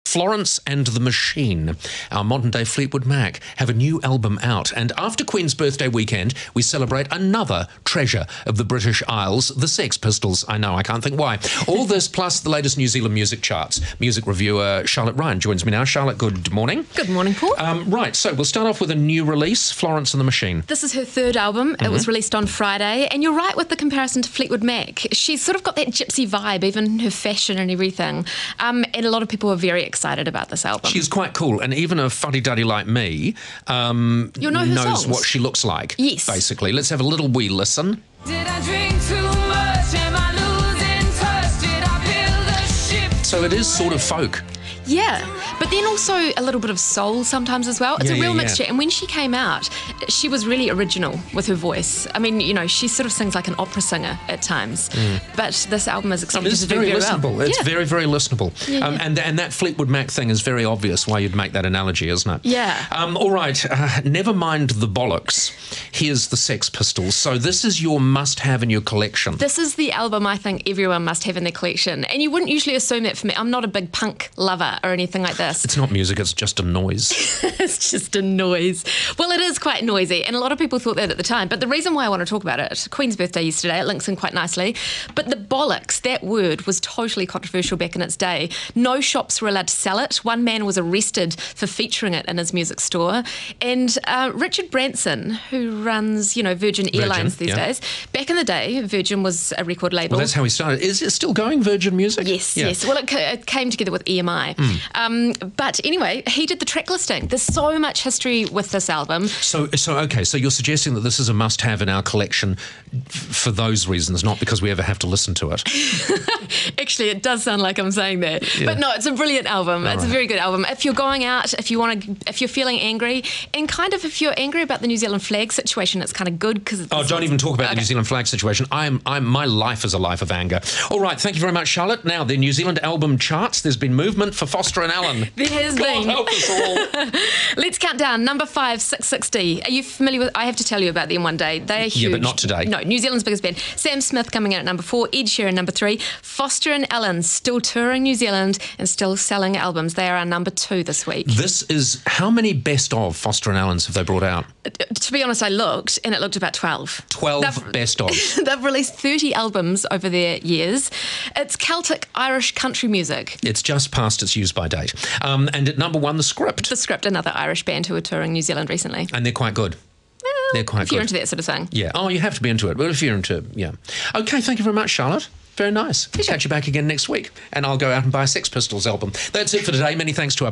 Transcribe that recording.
Florence and the Machine, our modern-day Fleetwood Mac, have a new album out. And after Queen's birthday weekend, we celebrate another treasure of the British Isles, the Sex Pistols. I know, I can't think why. All this plus the latest New Zealand music charts. Music reviewer Charlotte Ryan joins me now. Charlotte, good morning. Good morning, Paul. Right, so we'll start off with a new release, Florence and the Machine. This is her third album. It was released on Friday. And you're right with the comparison to Fleetwood Mac. She's sort of got that gypsy vibe, even her fashion and everything. And a lot of people are very excited about this album. She's quite cool, and even a fuddy-duddy like me knows songs. what she looks like. Yes. Basically. Let's have a little wee listen. Did I drink too much? Am I losing touch? Did I build a ship? So it is sort of folk. Yeah, but then also a little bit of soul sometimes as well. It's a real mixture. And when she came out, she was really original with her voice. I mean, you know, she sort of sings like an opera singer at times. But this album is expected to do very listenable. well. It's very, very listenable. And that Fleetwood Mac thing is very obvious why you'd make that analogy, isn't it? Yeah. All right, never mind the bollocks. Here's the Sex Pistols. So this is your must-have in your collection. This is the album I think everyone must have in their collection. And you wouldn't usually assume that for me. I'm not a big punk lover or anything like this. It's not music, it's just a noise. It's just a noise. Well, it is quite noisy, and a lot of people thought that at the time. But the reason why I want to talk about it, Queen's birthday yesterday, it links in quite nicely. But the bollocks, that word was totally controversial back in its day. No shops were allowed to sell it. One man was arrested for featuring it in his music store. And Richard Branson, who runs, Virgin Airlines these days, back in the day, Virgin was a record label. Well, that's how he started. Is it still going, Virgin Music? Yes. Well, it came together with EMI. But anyway, he did the track listing. There's so much history with this album. So you're suggesting that this is a must-have in our collection for those reasons, not because we ever have to listen to it. Actually, it does sound like I'm saying that. Yeah. But no, it's a brilliant album. It's a very good album. If you're going out, if you're feeling angry, and kind of if you're angry about the New Zealand flag situation, it's kind of good because don't even talk about the New Zealand flag situation. My life is a life of anger. All right, thank you very much, Charlotte. Now, the New Zealand album charts, there's been movement for Foster and Allen. There has been. God help us all. Let's count down. Number 5, 660. Are you familiar with? I have to tell you about them one day. They are huge. Yeah, but not today. No, New Zealand's biggest band. Sam Smith coming out at number 4. Ed Sheeran number 3. Foster and Allen still touring New Zealand and still selling albums. They are our number 2 this week. This is how many best of Foster and Allens have they brought out? To be honest, I looked and it looked about 12. 12 best of. They've released 30 albums over their years. It's Celtic Irish country music. It's just past its use-by date. And at number 1, The Script. The Script, another Irish band who are touring New Zealand recently. And they're quite good. Well, they're quite if good. You're into that sort of thing. Yeah. Oh, you have to be into it. But if you're into Okay, thank you very much, Charlotte. Very nice. We'll catch you back again next week. And I'll go out and buy a Sex Pistols album. That's it for today. Many thanks to our